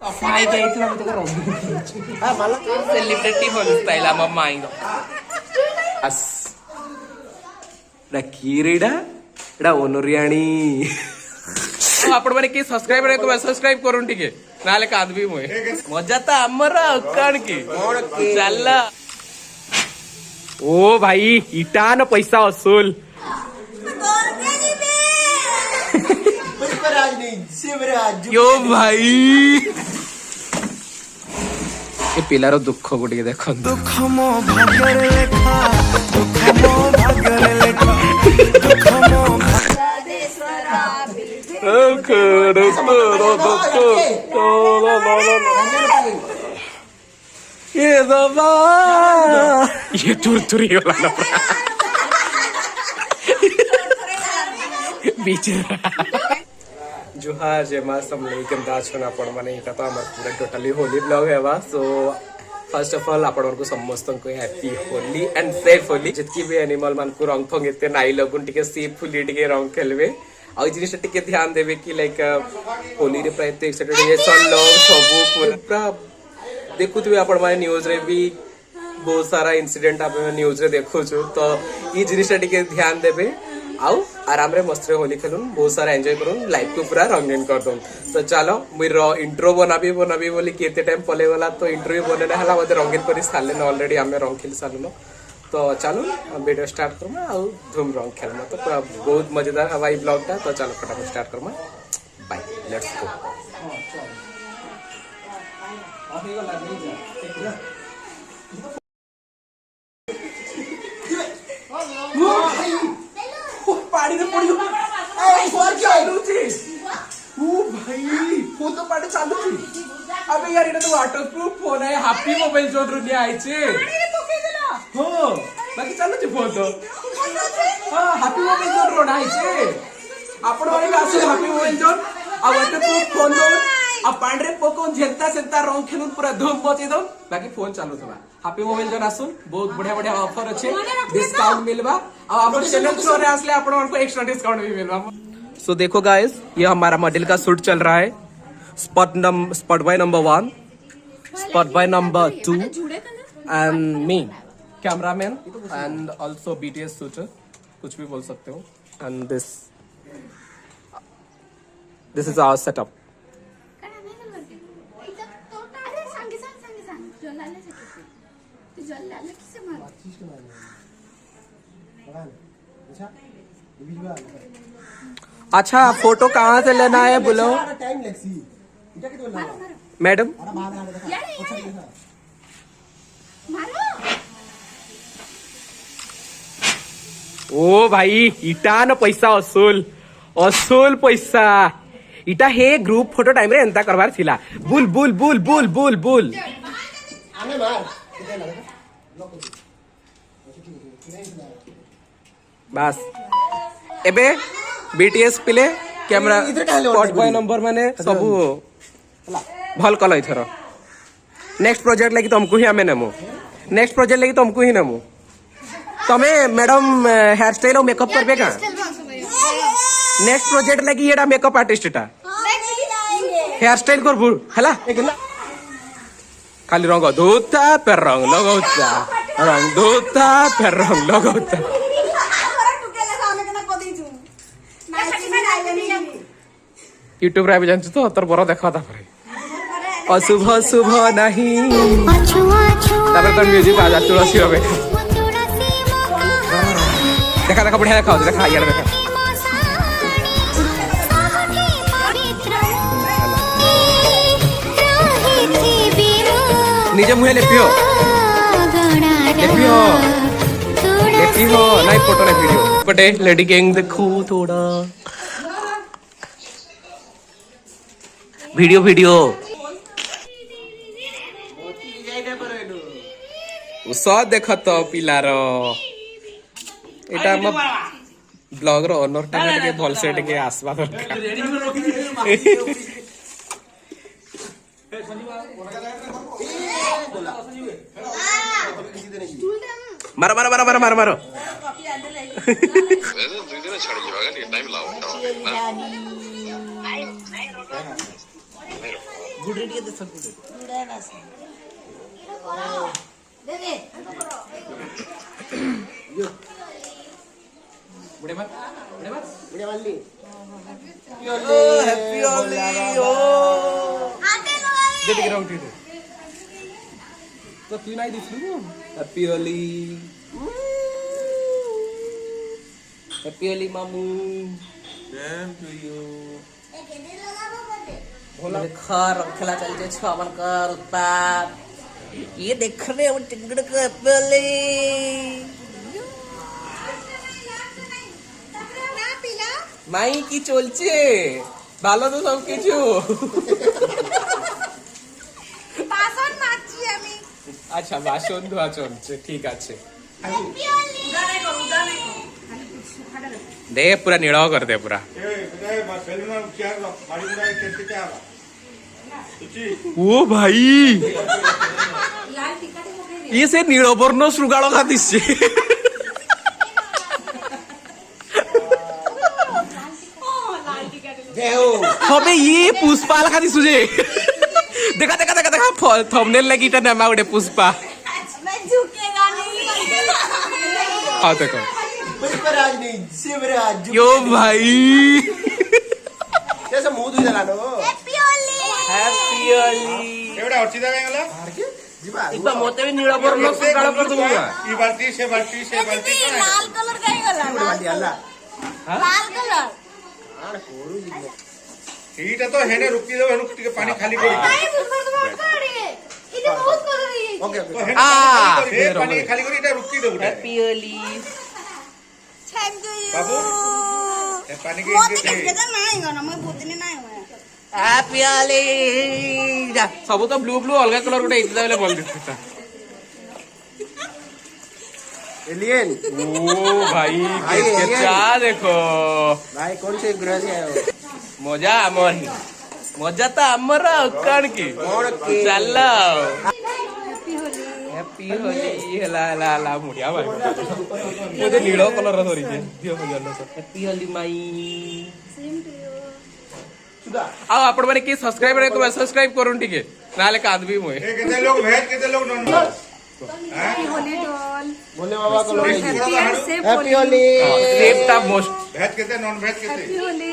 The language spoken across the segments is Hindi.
सफाई सेलिब्रिटी होलस्टाइल आम माइंड अस कीरेडा एडा ओनरियाणी आपण माने की सब्सक्राइब रे को सब्सक्राइब करून ठीक नाले कांदबी मोय मजा त हमर कान की चल ओ भाई इटान पैसा वसूल यो भाई ए पिलार दुख को टिके देखो दुख मो भागर लेखा दुख मो भागर लेखा दुख मो ये तुरतुरी वाला बीच जुहार जय मां सब लेकिन दाछन आपण माने इटा तो हमर पूरा टोटली होली ब्लॉग हेबा सो फर्स्ट ऑफ ऑल आपण को समस्त को happy Holi and safe Holi जितकी भी एनिमल मान को रंग फंग एते नाई लगुन टिके सेफुली टिके रंग खेलबे आ जिनिस टिके ध्यान देबे कि लाइक होली रे प्राय एक्साइटेड ये सन लोग सब पूरा देखुथबे आपण माने न्यूज रे भी बहुत सारा इंसिडेंट आप न्यूज रे देखु छु तो ई जिनिस टिके ध्यान देबे आउ आराम रे मस्त होली खेलुन बहुत सारा एंजॉय करूँ लाइफ को पूरा रंगीन कर दूँ तो चलो मुझे इंट्रो बनाबी बोली केते टाइम पले गला तो इंट्रो भी बने हला मते रंगीन कर सारे ऑलरेडी आम रंग खेल सारूँ तो चलो वीडियो स्टार्ट करमा आउ धूम रंग खेलमा तो पूरा बहुत मजेदार हवा ब्लॉग टा तो चलो फटाफट स्टार्ट करमा बाय लेट्स गो पानी रे पड़ी ए फोन चालू छी ओ भाई फोन तो पानी चालू छी अबे यार इने तो वाटरप्रूफ फोन है हैप्पी मोबाइल जोन रुनी आइ छे पानी रे पके देला हो बाकी चालू छी फोन तो हां हैप्पी मोबाइल जोन रोड आइ छे आपण वाली आसे हैप्पी मोबाइल जोन आ वाटरप्रूफ फोन दो आ पानी रे पको झेलता सेता रंग खेलुन पूरा धूम मचे दो बाकी फोन चालू थबा हैप्पी मोबाइल जोन आसुन बहुत बढ़िया बढ़िया ऑफर अच्छे डिस्काउंट मिलवा और आप चैनल शो रे असले आपण को एक्स्ट्रा डिस्काउंट भी मिलवा सो देखो गाइस ये हमारा मॉडल का शूट चल रहा है spot boy number 1 spot boy number 2 and me cameraman and also BTS shooter कुछ भी बोल सकते हो and this is our setup अच्छा फोटो कहाँ से लेना है बोलो मैडम ओ भाई इटा न पैसा असूल पैसा इटा हे ग्रुप फोटो टाइम रे एंता करवार थिला bull bull bull bull bull bull बस एबे बीटीएस पिले कैमरा स्पॉट बॉय नंबर माने सब भल कल इथर नेक्स्ट प्रोजेक्ट लगी तुमको ही हमें नमु नेक्स्ट प्रोजेक्ट लगी तुमको ही नमु तमे मैडम हेयर स्टाइल और मेकअप करबे का नेक्स्ट प्रोजेक्ट लगी एडा मेकअप आर्टिस्ट टा हेयर स्टाइल करबु हला खाली रंग धोता पर रंग लगौता रंग धोता पर रंग लगौता यूट्यूब रे भी जानछु तो तोर बरो देखा था परे अशुभ शुभ नहीं तापर तो म्यूजिक बाजा तुलसी होबे देखा देखा बढ़िया देखा देखा यार देखा निजे मुहे लेपियो नहीं फोटो नहीं वीडियो पटे लेडी गैंग देखो थोड़ा वीडियो सब देख तो पिलार एटा हम ब्लॉग रो ओनर टा के भल से के आसबा दरकार मारो मारो मारो मारो मारो मारो गुडे टिके दे सब गुडे गुडे ना से दे दे यो बुढ़े मत बुढ़े वाली हैप्पी होली ओ आते लगाई दे टिके उठी दे तो तू नहीं दिसलू हैप्पी होली हैप्पी होली मामू सेम टू यू बोला खर खेला चलते छुआ मन कर उत्पाद ये देख रहे हो टिकट के पहले माई की चलছে ভালো তো সব কিছু বাসন মাজছি আমি আচ্ছা বাসন ধোয়া চলছে ঠিক আছে दे पूरा निड़ाव कर दे पूरा ओ भाई ये से निळबर्ण शृगाळ का दिसছে হবে ये पुष्पा का दिसुजे देखा देखा देखा देखा थंबनेल लगी ता नामा उडे पुष्पा मैं झुकेगा नहीं हां देखो पुष्पराज नहीं शिवराज यो भाई कैसे मुंह धुई देला नो हैप्पी होली हैप्पी होली एवढा औषध आहे मला जीवा इबा मोते भी नीळबर्ण सुकाळ कर दूंगा ई बाल्टी से लाल कलर का ही गला वाली अल्लाह लाल कलर आड़ कोरू जी ଏଇଟା ତ ହେନେ ରୁକି ଦେବ ହେନୁ ଟିକେ ପାଣି ଖାଲି କରି नहीं बुझकर तो बात कर रही है इधर बहुत कर रही है ओके ତ ओके ହେନେ आ, ପାଣି ଖାଲି କରି ଏଟା ରୁକି ଦେବୁ हैप्पी होली थैंक यू बाबू ए पानी के मोती इनके के तो नहीं गना मैं भूतनी नहीं हुआ हैप्पी होली जा सब तो ब्लू ब्लू अलग कलर गोटे इतना बेले बोल दिखता एलियन ओ भाई भाई, के ये- चा देखो भाई कौन से ग्रह से आए हो मजा आमर ही मजा तो आमर कण की कौन की चल हैप्पी होली हला हला हला मुड़िया भाई मुझे नीलो कलर धरी जे दियो भजन सर हैप्पी होली माई सुधा आओ आपण माने की सब्सक्राइब रे को सब्सक्राइब करून ठीके नाले कादबी मोय ए केते लोग भेज केते लोग नॉन भेज होली डॉल बोले बाबा को लोग सेफ हैप्पी होली सेफ ता मोस्ट भेज केते नॉन भेज केते होली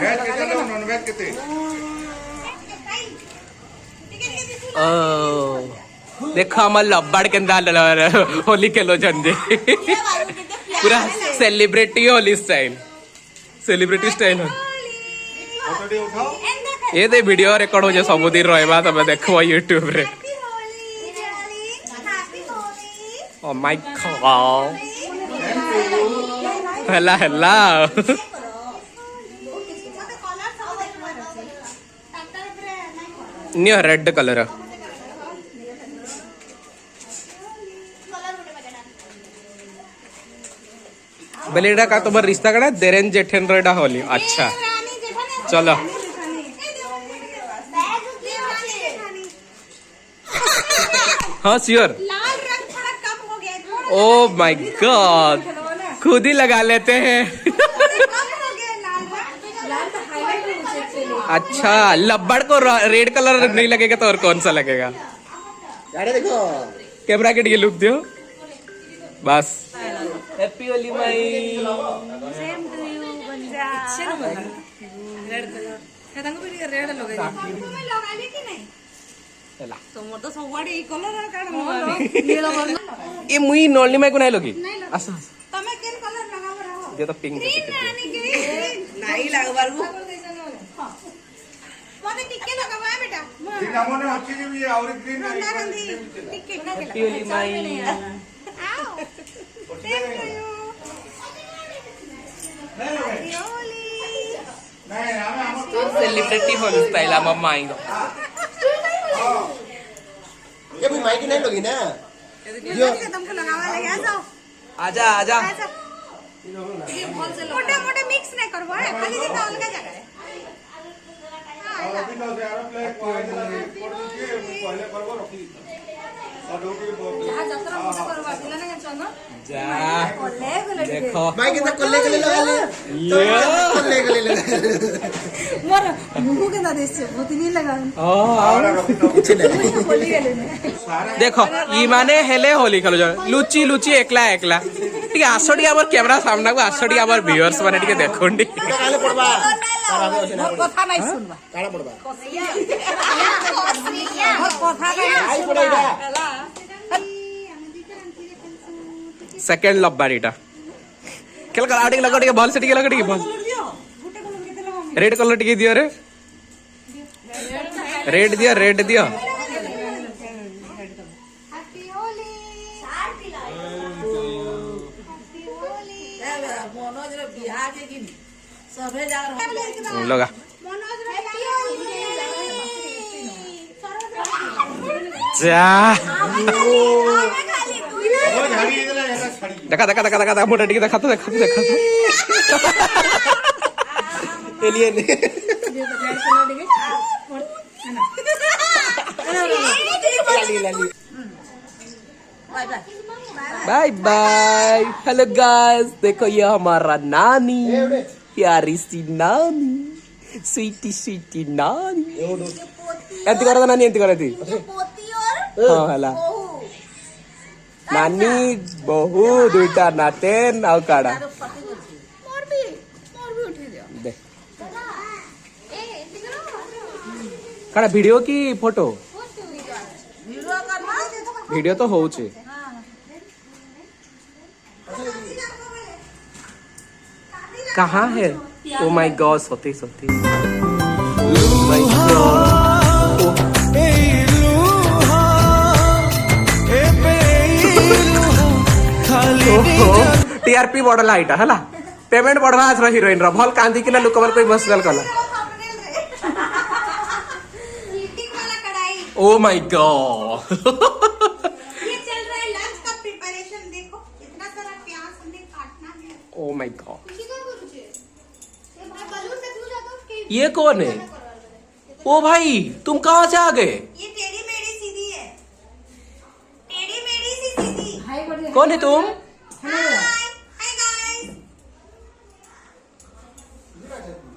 भेज केते लोग नॉन भेज केते ओ देखो हमर लब्बाड़ केंदा होली खेलो झंडे पूरा celebrity Holi style celebrity style photo D उठाओ ये दे वीडियो रिकॉर्ड हो जे सबुदिन रहबा तबे देखबो YouTube रे ओ माय गॉड हला हला न्यू रेड कलर बेलेडा का तो रिश्ता कड़ा देरेन जेठेन रेडा होली अच्छा चलो हाँ श्योर लाल रंग थोड़ा कम हो गया ओ माय गॉड खुद ही लगा लेते हैं कम हो गया लाल तो हाईलाइट हो सकते अच्छा लब्बड़ को रेड कलर नहीं लगेगा तो और कौन सा लगेगा गाड़ी देखो कैमरा के लिए लुक दियो बस happy Holi my same to you बंजा रेड कलर हेतंग भी रेड लगे तुम्हें लगाने की नहीं तुम तो सबवाडी ई कलर काढ नीला वर्ण ये मुई नॉली में को नहीं लगी अच्छा तमे केन कलर लगाव रहो ये तो पिंक नानी के नहीं लागबार को मते टिके लगावा बेटा ती नामोने अच्छी जी भी और ग्रीन रंगा रंगी टिके ना के हैप्पी होली माई आओ same to you happy Holi नहीं हमें हम सेलिब्रिटी होली स्टाइल आ मम्मा आई ये भी माइक नहीं लगी ना ये तुमको लगावा लगे आ जाओ आजा आजा मोटे मोटे मिक्स नहीं करबो है खाली दिन अलग जगह है अभी तो यार प्ले पहले करबो रखी ଯାହା ଯାତ୍ରା ମତେ କରବା ଥିଲା ନା ଜାଣିଛ ନା ଯା କଲେ ଗଲେ ଦେଖ भाई कितना कल्ले कल्ले लगा ले कल्ले कल्ले लगा ମୋର ମୁହଁ କେନ୍ତା ଦିଶେ ବହୁତ ନି ଲଗା कुछ नहीं ବୋଲି ଗଲେ ଦେଖ ଇ ମାନେ ହେଲେ ହୋଲି ଖେଳୁଛ ଲୁଚି ଲୁଚି ଏକଲା ଏକଲା ଟିକେ ଆସ ଟିକେ ଆମର କ୍ୟାମେରା ସାମ୍ନାକୁ ଆସ ଟିକେ ଆମର ଭିଉଅର୍ସ ମାନେ ଟିକେ ଦେଖନ୍ତି काले पड़वा ମୋର କଥା ନାଇଁ ଶୁଣବା काला पड़वा ମୋର କଥା ନାଇଁ आई पड़ेगा ସେକେଣ୍ଡ ଲବାର ଏଇଟା ଖେଳ କର ଆଉ ଟିକେ ଲଗ ଟିକେ ଭଲ ସେ ଟିକେ ଲଗ ଟିକେ ଭଲ ରେଡ୍ କଲର ଟିକେ ଦିଅ ରେ ରେଡ୍ ଦିଅ ରେଡ୍ ଦିଅ ମନୋଜର ବିହା କେ କିନି ସବେ ଜାଗର ଲଗା ଯା ଦେଖା ଦେଖା ଦେଖା ଦେଖା ମୋଟା ଟିକେ ଦେଖା ତ ଦେଖା ତ ଦେଖା ତ alien bye bye hello guys देखो ये हमारा नानी प्यारी सी नानी स्वीटी स्वीटी नानी एंती करा नानी एंती करा थी हाँ हला नानी बहु दुईटा नातेन आउ काड़ा दे काड़ा वीडियो की फोटो वीडियो तो होउचे कहाँ है oh my God Sati Sati my TRP बढ़ला इटा हला पेमेंट बढ़वा आज हीरोइन रो भल कांदी किना लोक मन कोई मसगल कला ओ माय गॉड ये चल रहा है लंच का प्रिपरेशन देखो इतना सारा प्याज हमने काटना है ओ माय गॉड किसी को कुछ ये भाई बलून से क्यों जाता हूं ये कौन है ओ भाई तुम कहाँ से आ गए ये टेढ़ी मेढ़ी सीधी है टेढ़ी मेढ़ी सी सीधी कौन है तुम हाय हाय गाइस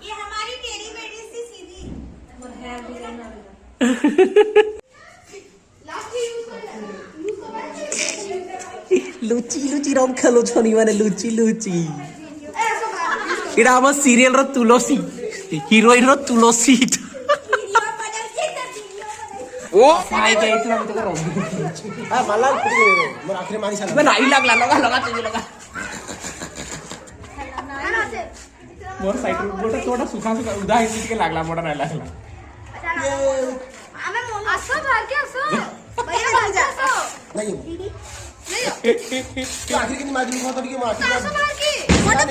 ये हमारी टेढ़ी मेढ़ी सी सीधी लास्ट यूज लुची लुची रंग खेलो छनी माने लुची लुची इडा हम सीरियल रो तुलसी हीरोइन रो तुलसी ओ भाई के इतना तो करो हां माला मोर आखिर मारी साला मैं नहीं लगला लगा लगा तुझे लगा मोर साइड गोटा तोटा सुखा सुखा उदा हिट के लागला मोटा नहीं लागला हमें आसो बाहर के आसो भैया बाहर जा आसो नहीं तो आखिर की मारी को तो की मार आसो बाहर की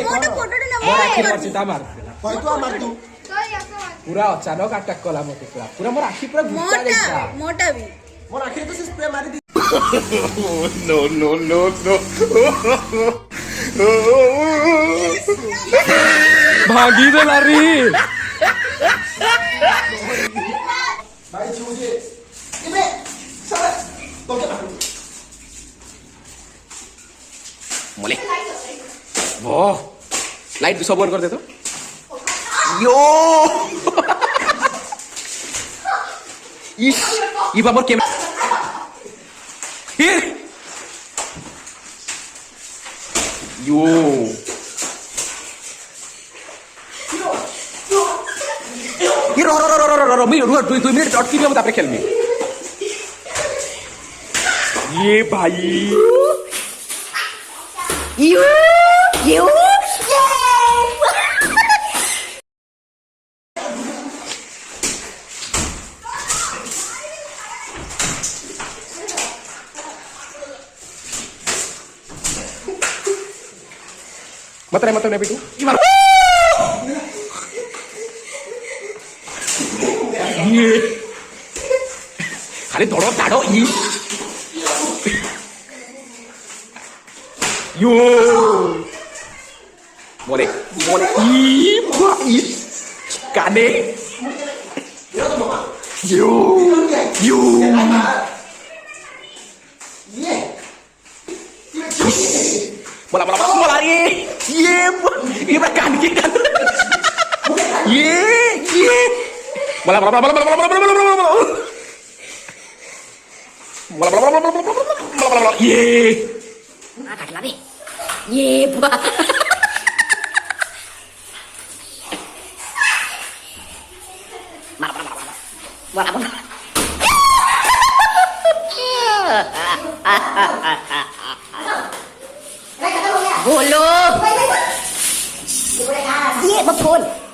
फोटो फोटो ना मोर आखिर पर चिता मार कोई तो मार तू तो आसो पूरा अचानक अटैक कला मते पूरा मोर आखिर पूरा गुस्सा देखा मोटा भी मोर आखिर तो स्प्रे मारी दी no no no no भागी दे लारी भाई छूजे इबे साला तो क्या मोले वो लाइट सब बंद कर दे तो यो ये बाबर कैमरा हियर यो ये रो रो रो रो रो रो मी रो 2 मिनट डॉट की हम तापर खेल में ये भाई मत नहीं बेटू ये खाली दौड़ो दाड़ो यो बोले बोले काने यो यो ये ये बुआ बोलो ये मत खोल